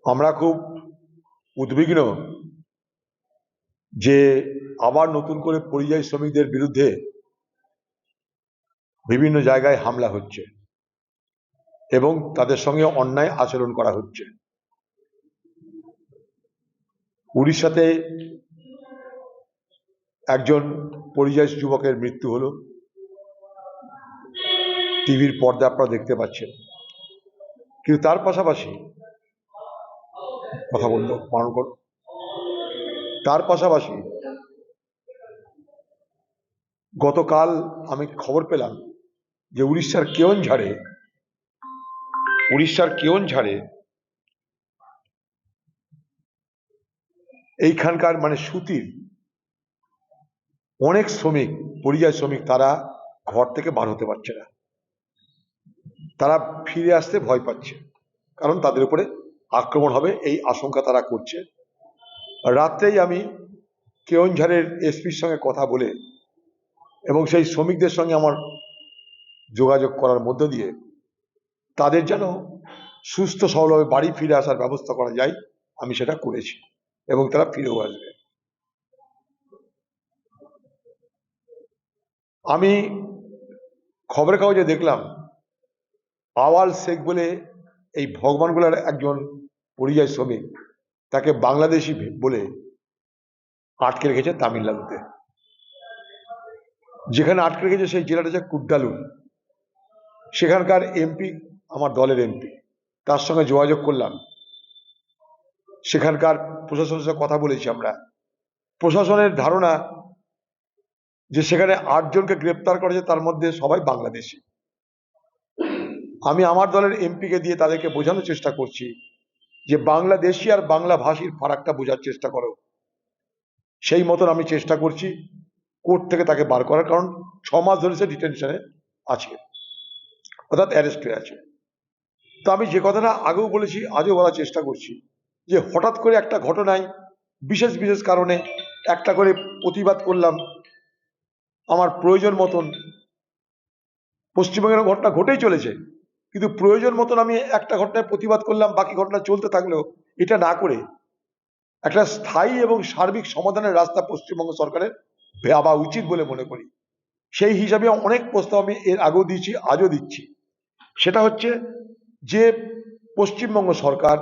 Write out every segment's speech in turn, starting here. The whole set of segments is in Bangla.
আমরা খুব উদ্বিগ্ন যে আবার নতুন করে পরিযায়ী শ্রমিকদের বিরুদ্ধে বিভিন্ন জায়গায় হামলা হচ্ছে এবং তাদের সঙ্গে অন্যায় আচরণ করা হচ্ছে। উড়িষ্যাতে একজন পরিযায়ী যুবকের মৃত্যু হলো, টিভির পর্দা আপনারা দেখতে পাচ্ছেন। কিন্তু তার পাশাপাশি কথা বলতে বারণ করো, তার পাশাপাশি গতকাল আমি খবর পেলাম যে উড়িষ্যার কেওনঝাড়ে এইখানকার মানে সুতির অনেক শ্রমিক, পরিযায়ী শ্রমিক, তারা ঘর থেকে বার হতে পারছে না। তারা ফিরে আসতে ভয় পাচ্ছে, কারণ তাদের উপরে আক্রমণ হবে এই আশঙ্কা তারা করছে। রাত্রেই আমি কেওনঝাড়ের এসপির সঙ্গে কথা বলে এবং সেই শ্রমিকদের সঙ্গে আমার যোগাযোগ করার মধ্য দিয়ে তাদের যেন সুস্থ সবলভাবে বাড়ি ফিরে আসার ব্যবস্থা করা যায়, আমি সেটা করেছি এবং তারা ফিরেও আসবে। আমি খবরের কাগজে দেখলাম আওয়াল শেখ বলে এই ভগবানগোলার একজন পরিযায়ী শ্রমিক, তাকে বাংলাদেশি বলে আটকে রেখেছে তামিলনাড়ুতে। যেখানে আটকে রেখেছে সেই জেলাটা হচ্ছে কুড্ডালুর। সেখানকার এমপি, আমার দলের এমপি, তার সঙ্গে যোগাযোগ করলাম। সেখানকার প্রশাসনের সাথে কথা বলেছি আমরা। প্রশাসনের ধারণা যে সেখানে 8 জনকে গ্রেপ্তার করেছে, তার মধ্যে সবাই বাংলাদেশি। আমি আমার দলের এমপিকে দিয়ে তাদেরকে বোঝানোর চেষ্টা করছি যে বাংলাদেশি আর বাংলা ভাষীর ফারাকটা বোঝার চেষ্টা করো। সেই মতন আমি চেষ্টা করছি কোর্ট থেকে তাকে বার করার, কারণ 6 মাস ধরে সে ডিটেনশনে আছে, অর্থাৎ অ্যারেস্ট হয়ে আছে। তো আমি যে কথাটা আগেও বলেছি, আজও বলার চেষ্টা করছি যে হঠাৎ করে একটা ঘটনায় বিশেষ বিশেষ কারণে একটা করে প্রতিবাদ করলাম আমার প্রয়োজন মতন। পশ্চিমবঙ্গের ঘটনা ঘটেই চলেছে, কিন্তু প্রয়োজন মতন আমি একটা ঘটনায় প্রতিবাদ করলাম, বাকি ঘটনা চলতে থাকলেও এটা না করে একটা স্থায়ী এবং সার্বিক সমাধানের রাস্তা পশ্চিমবঙ্গ সরকারের ভাবা উচিত বলে মনে করি। সেই হিসাবে অনেক প্রস্তাব আমি এর আগেও দিয়েছি, আজও দিচ্ছি। সেটা হচ্ছে যে পশ্চিমবঙ্গ সরকার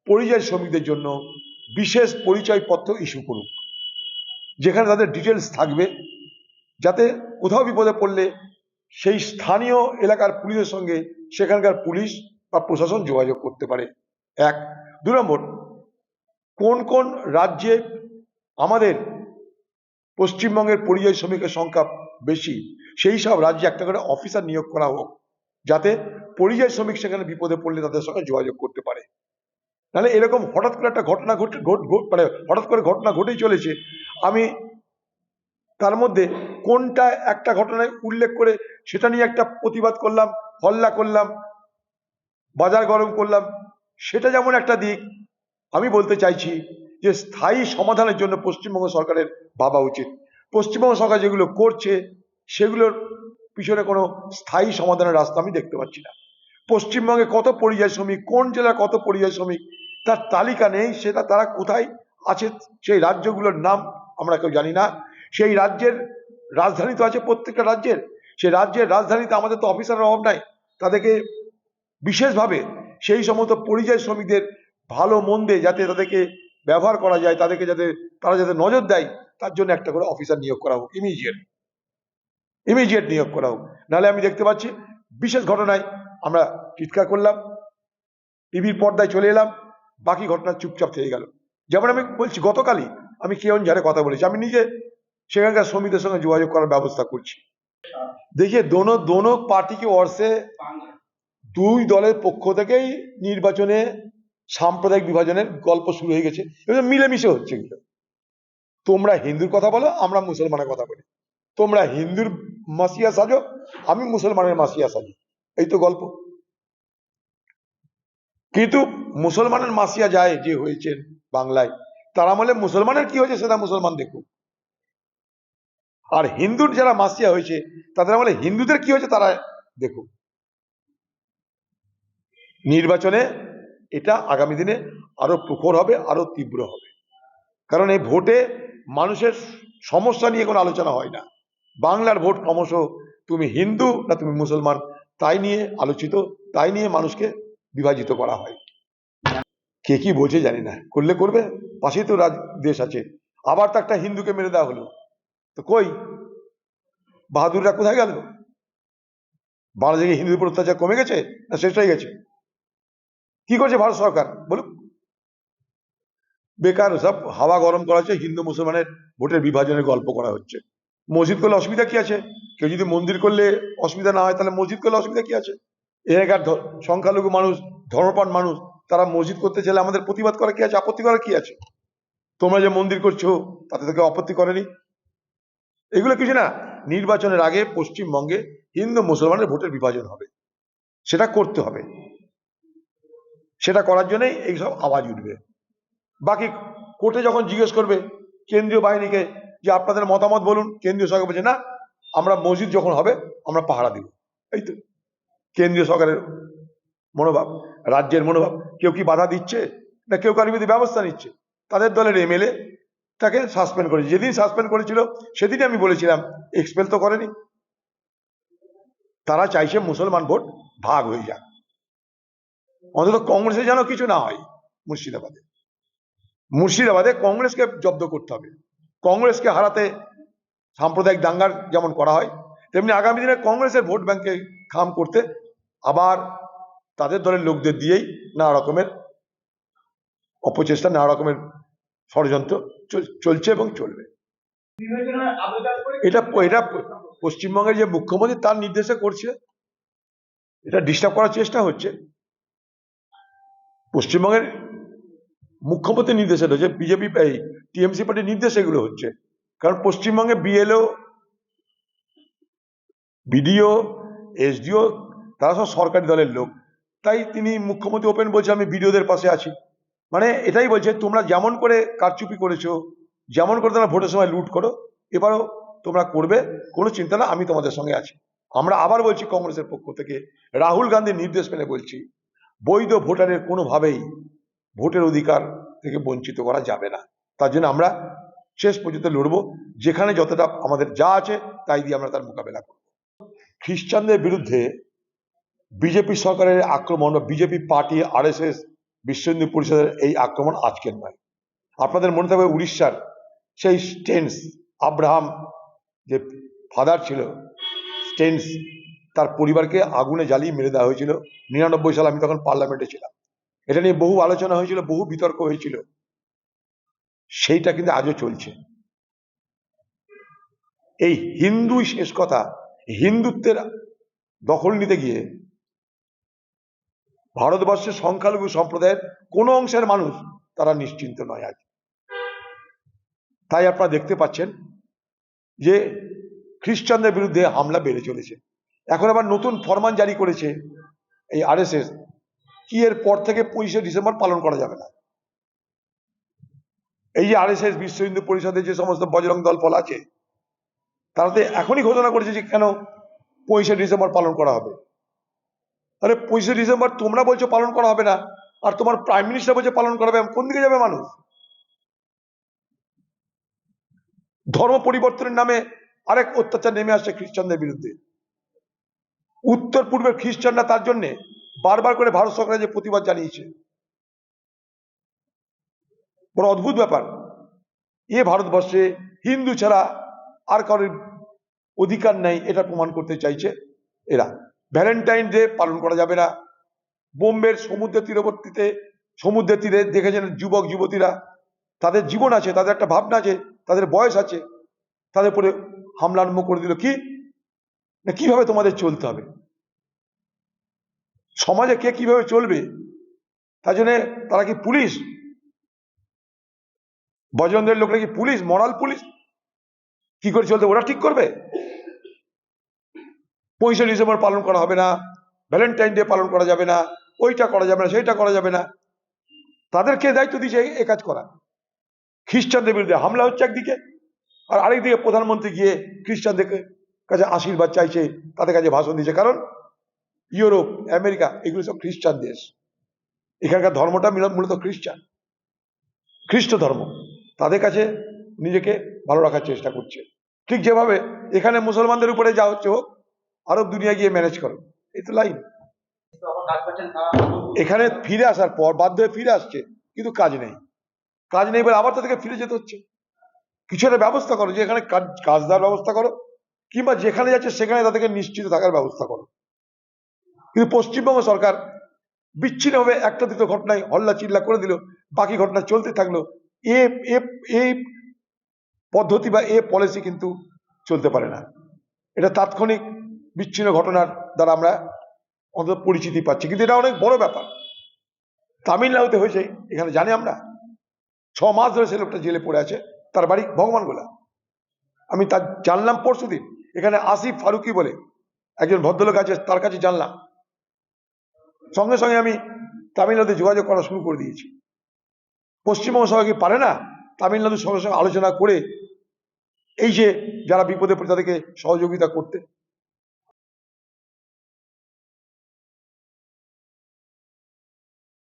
পরিযায়ী শ্রমিকদের জন্য বিশেষ পরিচয়পত্র ইস্যু করুক, যেখানে তাদের ডিটেলস থাকবে, যাতে কোথাও বিপদে পড়লে সেই স্থানীয় এলাকার পুলিশের সঙ্গে সেখানকার পুলিশ বা প্রশাসন যোগাযোগ করতে পারে। 1। 2 নম্বর, কোন কোন রাজ্যে আমাদের পশ্চিমবঙ্গের পরিযায়ী শ্রমিকের সংখ্যা বেশি, সেই সব রাজ্যে একটা করে অফিসার নিয়োগ করা হোক, যাতে পরিযায়ী শ্রমিক সেখানে বিপদে পড়লে তাদের সঙ্গে যোগাযোগ করতে পারে। নাহলে এরকম হঠাৎ করে একটা ঘটনা হঠাৎ করে ঘটনা ঘটেই চলেছে। আমি তার মধ্যে কোনটা একটা ঘটনায় উল্লেখ করে সেটা নিয়ে একটা প্রতিবাদ করলাম, হল্লা করলাম, বাজার গরম করলাম, সেটা যেমন একটা দিক। আমি বলতে চাইছি যে স্থায়ী সমাধানের জন্য পশ্চিমবঙ্গ সরকারের ভাবা উচিত। পশ্চিমবঙ্গ সরকার যেগুলো করছে সেগুলোর পিছনে কোনো স্থায়ী সমাধানের রাস্তা আমি দেখতে পাচ্ছি না। পশ্চিমবঙ্গে কত পরিযায়ী শ্রমিক, কোন জেলার কত পরিযায়ী শ্রমিক, তার তালিকা নেই। সেটা তারা কোথায় আছে, সেই রাজ্যগুলোর নাম আমরা কেউ জানি না। সেই রাজ্যের রাজধানী তো আছে প্রত্যেকটা রাজ্যের, সেই রাজ্যের রাজধানীতে আমাদের তো অফিসারের অভাব নাই। তাদেরকে বিশেষভাবে সেই সমস্ত পরিযায়ী শ্রমিকদের ভালো মন্দে যাতে তাদেরকে ব্যবহার করা যায়, তাদেরকে যাতে তারা যাতে নজর দেয়, তার জন্য একটা করে অফিসার নিয়োগ করা হোক, ইমিডিয়েট নিয়োগ করা হোক। নাহলে আমি দেখতে পাচ্ছি বিশেষ ঘটনায় আমরা চিৎকার করলাম, টিভির পর্দায় চলে এলাম, বাকি ঘটনা চুপচাপ থেকে গেল। যেমন আমি বলছি, গতকালই আমি কেওনঝাড়ে কথা বলেছি, আমি নিজে সেখানকার শ্রমিকদের সঙ্গে যোগাযোগ করার ব্যবস্থা করছি। देखिए दोनों पार्टी की ओर से 2 দলের পক্ষ থেকেই নির্বাচনে সাম্প্রদায়িক বিভাজনের গল্প শুরু হয়ে গেছে, এবং মিলেমিশে হচ্ছে এগুলো। তোমরা হিন্দুর কথা বলো, আমরা মুসলমানের কথা বলি। তোমরা হিন্দুর মাসিয়া সাজো, আমি মুসলমানের মাসিয়া সাজি, এই তো গল্প। কিন্তু মুসলমানের মাসিয়া যায় যে হয়েছেন বাংলায়, তার আমলে মুসলমানের কি হয়েছে সেটা মুসলমান দেখুক। আর হিন্দুর যারা মাসিয়া হয়েছে তাদের আমলে হিন্দুদের কি হয়েছে তারা দেখুক। নির্বাচনে এটা আগামী দিনে আরো প্রখর হবে, আরো তীব্র হবে। কারণ এই ভোটে মানুষের সমস্যা নিয়ে কোনো আলোচনা হয় না। বাংলার ভোট ক্রমশ তুমি হিন্দু না তুমি মুসলমান তাই নিয়ে আলোচিত, তাই নিয়ে মানুষকে বিভাজিত করা হয়। কে কি বলছে জানি না, করলে করবে, পাশেই তো দেশ আছে। আবার তো একটা হিন্দুকে মেরে দেওয়া হলো, তো কই বাহাদুররা কোথায় গেল? বাংলাদেশে হিন্দুদের উপর অত্যাচার কমে গেছে না শেষ হয়ে গেছে? কি করছে ভারত সরকার বলুক? বেকার সব হাওয়া গরম করা হচ্ছে, হিন্দু মুসলমানের ভোটের বিভাজনের গল্প করা হচ্ছে। মসজিদ করলে অসুবিধা কি আছে? কেউ যদি মন্দির করলে অসুবিধা না হয় তাহলে মসজিদ করলে অসুবিধা কি আছে? এলাকার সংখ্যালঘু মানুষ, ধর্মপ্রাণ মানুষ, তারা মসজিদ করতে চাইলে আমাদের প্রতিবাদ করা কি আছে, আপত্তি করা কি আছে? তোমরা যে মন্দির করছো তাতে তো কেউ আপত্তি করেনি। এগুলো কিছু না। নির্বাচনের আগে পশ্চিমবঙ্গে হিন্দু মুসলমানের ভোটের বিভাজন হবে, সেটা করতে হবে। সেটা করার জন্যই এইসব আওয়াজ উঠবে। বাকি কোর্টে যখন জিজ্ঞেস করবে কেন্দ্রীয় বাহিনীকে যে আপনাদের মতামত বলুন, কেন্দ্রীয় সরকার বলছে না, আমরা মসজিদ যখন হবে আমরা পাহারা দিব। এই তো কেন্দ্রীয় সরকারের মনোভাব, রাজ্যের মনোভাব। কেউ কি বাধা দিচ্ছে না কেউ কারোর বিরুদ্ধে ব্যবস্থা নিচ্ছে? তাদের দলের এমএলএ তাকে সাসপেন্ড করেছে। যেদিন সাসপেন্ড করেছিল সেদিনই আমি বলেছিলাম এক্সপেল তো করেনি। তারা চাইছে মুসলমান ভোট ভাগ হয়ে যাক, অন্তত কংগ্রেসে যেন কিছু না হয়। মুর্শিদাবাদে কংগ্রেসকে জব্দ করতে হবে। কংগ্রেসকে হারাতে সাম্প্রদায়িক দাঙ্গার যেমন করা হয়, তেমনি আগামী দিনে কংগ্রেসের ভোট ব্যাংকে খাম করতে আবার তাদের দলের লোকদের দিয়েই নানা রকমের অপচেষ্টা, নানা রকমের ষড়যন্ত্র চলছে এবং চলবে। এটা এটা পশ্চিমবঙ্গের যে মুখ্যমন্ত্রী তার নির্দেশে করছে, এটা ডিস্টার্ব করার চেষ্টা হচ্ছে। পশ্চিমবঙ্গের মুখ্যমন্ত্রীর নির্দেশে রয়েছে, বিজেপি টিএমসি পার্টির নির্দেশে এগুলো হচ্ছে। কারণ পশ্চিমবঙ্গে বিএলও, বিডিও, এসডিও তারা সব সরকারি দলের লোক। তাই তিনি মুখ্যমন্ত্রী ওপেন বলছে আমি বিডিওদের পাশে আছি। মানে এটাই বলছে তোমরা যেমন করে কারচুপি করেছো, যেমন করে তোমরা ভোটের সময় লুট করো, এবারও তোমরা করবে, কোনো চিন্তা না, আমি তোমাদের সঙ্গে আছি। আমরা আবার বলছি কংগ্রেসের পক্ষ থেকে, রাহুল গান্ধীর নির্দেশ মেনে বলছি, বৈধ ভোটারের কোনোভাবেই ভোটের অধিকার থেকে বঞ্চিত করা যাবে না। তার জন্য আমরা শেষ পর্যন্ত লড়বো, যেখানে যতটা আমাদের যা আছে তাই দিয়ে আমরা তার মোকাবেলা করব। খ্রিস্টানদের বিরুদ্ধে বিজেপি সরকারের আক্রমণ বা বিজেপি পার্টি আরএসএস বিশ্ব হিন্দু পরিষদের এই আক্রমণ আজকের নয়। আপনাদের মনে থাকবে উড়িষ্যার সেই স্টেন্স, আব্রাহাম যে ফাদার ছিল স্টেন্স, তার পরিবারকে আগুনে জ্বালিয়ে মেরে দেওয়া হয়েছিল 99 সালে। আমি তখন পার্লামেন্টে ছিলাম। এটা নিয়ে বহু আলোচনা হয়েছিল, বহু বিতর্ক হয়েছিল। সেইটা কিন্তু আজও চলছে। এই হিন্দুই শেষ কথা, হিন্দুত্বের দখল নিতে গিয়ে ভারতবর্ষের সংখ্যালঘু সম্প্রদায়ের কোন অংশের মানুষ তারা নিশ্চিন্ত নয় আজ। তাই আপনারা দেখতে পাচ্ছেন যে খ্রিস্টানদের বিরুদ্ধে হামলা বেড়ে চলেছে। এখন আবার নতুন ফরমান জারি করেছে এই আরএসএস, কি এর পর থেকে 25শে ডিসেম্বর পালন করা যাবে না। এই যে আরএসএস বিশ্ব হিন্দু পরিষদের যে সমস্ত বজরং দল ফল আছে, তারা তো এখনই ঘোষণা করেছে যে কেন 25শে ডিসেম্বর পালন করা হবে। আরে 25শে ডিসেম্বর তোমরা বলছো পালন করা হবে না, আর তোমার প্রাইম মিনিস্টার বলছে পালন করা হবে, কোন দিকে যাবে মানুষ? ধর্ম পরিবর্তনের নামে আরেক অত্যাচার নেমে আসছে খ্রিস্টানদের বিরুদ্ধে। উত্তর পূর্বের খ্রিস্টানরা তার জন্য বারবার করে ভারত সরকারের যে প্রতিবাদ জানিয়েছে। বড় অদ্ভুত ব্যাপার, এ ভারতবর্ষে হিন্দু ছাড়া আর কারোর অধিকার নেই এটা প্রমাণ করতে চাইছে এরা। ভ্যালেন্টাইন ডে পালন করা যাবে না। বোম্বের সমুদ্রের তীরবর্তীতে, সমুদ্রের তীরে দেখেছেন যুবক যুবতীরা, তাদের জীবন আছে, তাদের একটা ভাবনা আছে, তাদের বয়স আছে, তাদের উপরে হামলা আরম্ভ করে দিল। কি না, কিভাবে তোমাদের চলতে হবে, সমাজে কে কিভাবে চলবে, তার জন্য তারা কি পুলিশ? বজরঙ্গের লোকরা কি পুলিশ, মরাল পুলিশ? কি করে চলতে ওরা ঠিক করবে? 25শে ডিসেম্বর পালন করা হবে না, ভ্যালেন্টাইন ডে পালন করা যাবে না, ওইটা করা যাবে না, সেইটা করা যাবে না। তাদেরকে দায়িত্ব দিয়েছে এ কাজ করা। খ্রিস্টানদের বিরুদ্ধে হামলা হচ্ছে একদিকে, আর আরেকদিকে প্রধানমন্ত্রী গিয়ে খ্রিস্টানদের কাছে আশীর্বাদ চাইছে, তাদের কাছে ভাষণ দিচ্ছে। কারণ ইউরোপ, আমেরিকা এগুলো সব খ্রিস্টান দেশ, এখানকার ধর্মটা মূলত খ্রিস্টান। খ্রিস্ট ধর্ম, তাদের কাছে নিজেকে ভালো রাখার চেষ্টা করছে। ঠিক যেভাবে এখানে মুসলমানদের উপরে যা হচ্ছে হোক, আরব দুনিয়া গিয়ে ম্যানেজ করো, এই তো লাইন। এখানে ফিরে আসার পর বাধ্য হয়ে ফিরে আসছে, কিন্তু কাজ নেই। কাজ নেই বলে আবার তাদেরকে ফিরে যেতে হচ্ছে। কিছু একটা ব্যবস্থা করো, যে এখানে কাজ দেওয়ার ব্যবস্থা করো, কিংবা যেখানে যাচ্ছে সেখানে তাদেরকে নিশ্চিত থাকার ব্যবস্থা করো। কিন্তু পশ্চিমবঙ্গ সরকার বিচ্ছিন্নভাবে একটা দুটো ঘটনায় হল্লা চিল্লা করে দিল, বাকি ঘটনা চলতে থাকলো। এ এ এই পদ্ধতি বা এ পলিসি কিন্তু চলতে পারে না। এটা তাৎক্ষণিক বিচ্ছিন্ন ঘটনার দ্বারা আমরা অন্তত পরিচিতি পাচ্ছি, কিন্তু এটা অনেক বড় ব্যাপার। তামিলনাড়ুতে হয়েছে, এখানে জানি আমরা। 6 মাস ধরে সে লোকটা জেলে পড়ে আছে, তার বাড়ি ভগবানগোলা। আমি তার জানলাম পরশুদিন, এখানে আসিফ ফারুকি বলে একজন ভদ্রলোক আছে, তার কাছে জানলাম। সঙ্গে সঙ্গে আমি তামিলনাড়ুতে যোগাযোগ করা শুরু করে দিয়েছি। পশ্চিমবঙ্গ সরকার কি পারে না তামিলনাড়ুর সঙ্গে সঙ্গে আলোচনা করে এই যে যারা বিপদে পড়ে তাদেরকে সহযোগিতা করতে?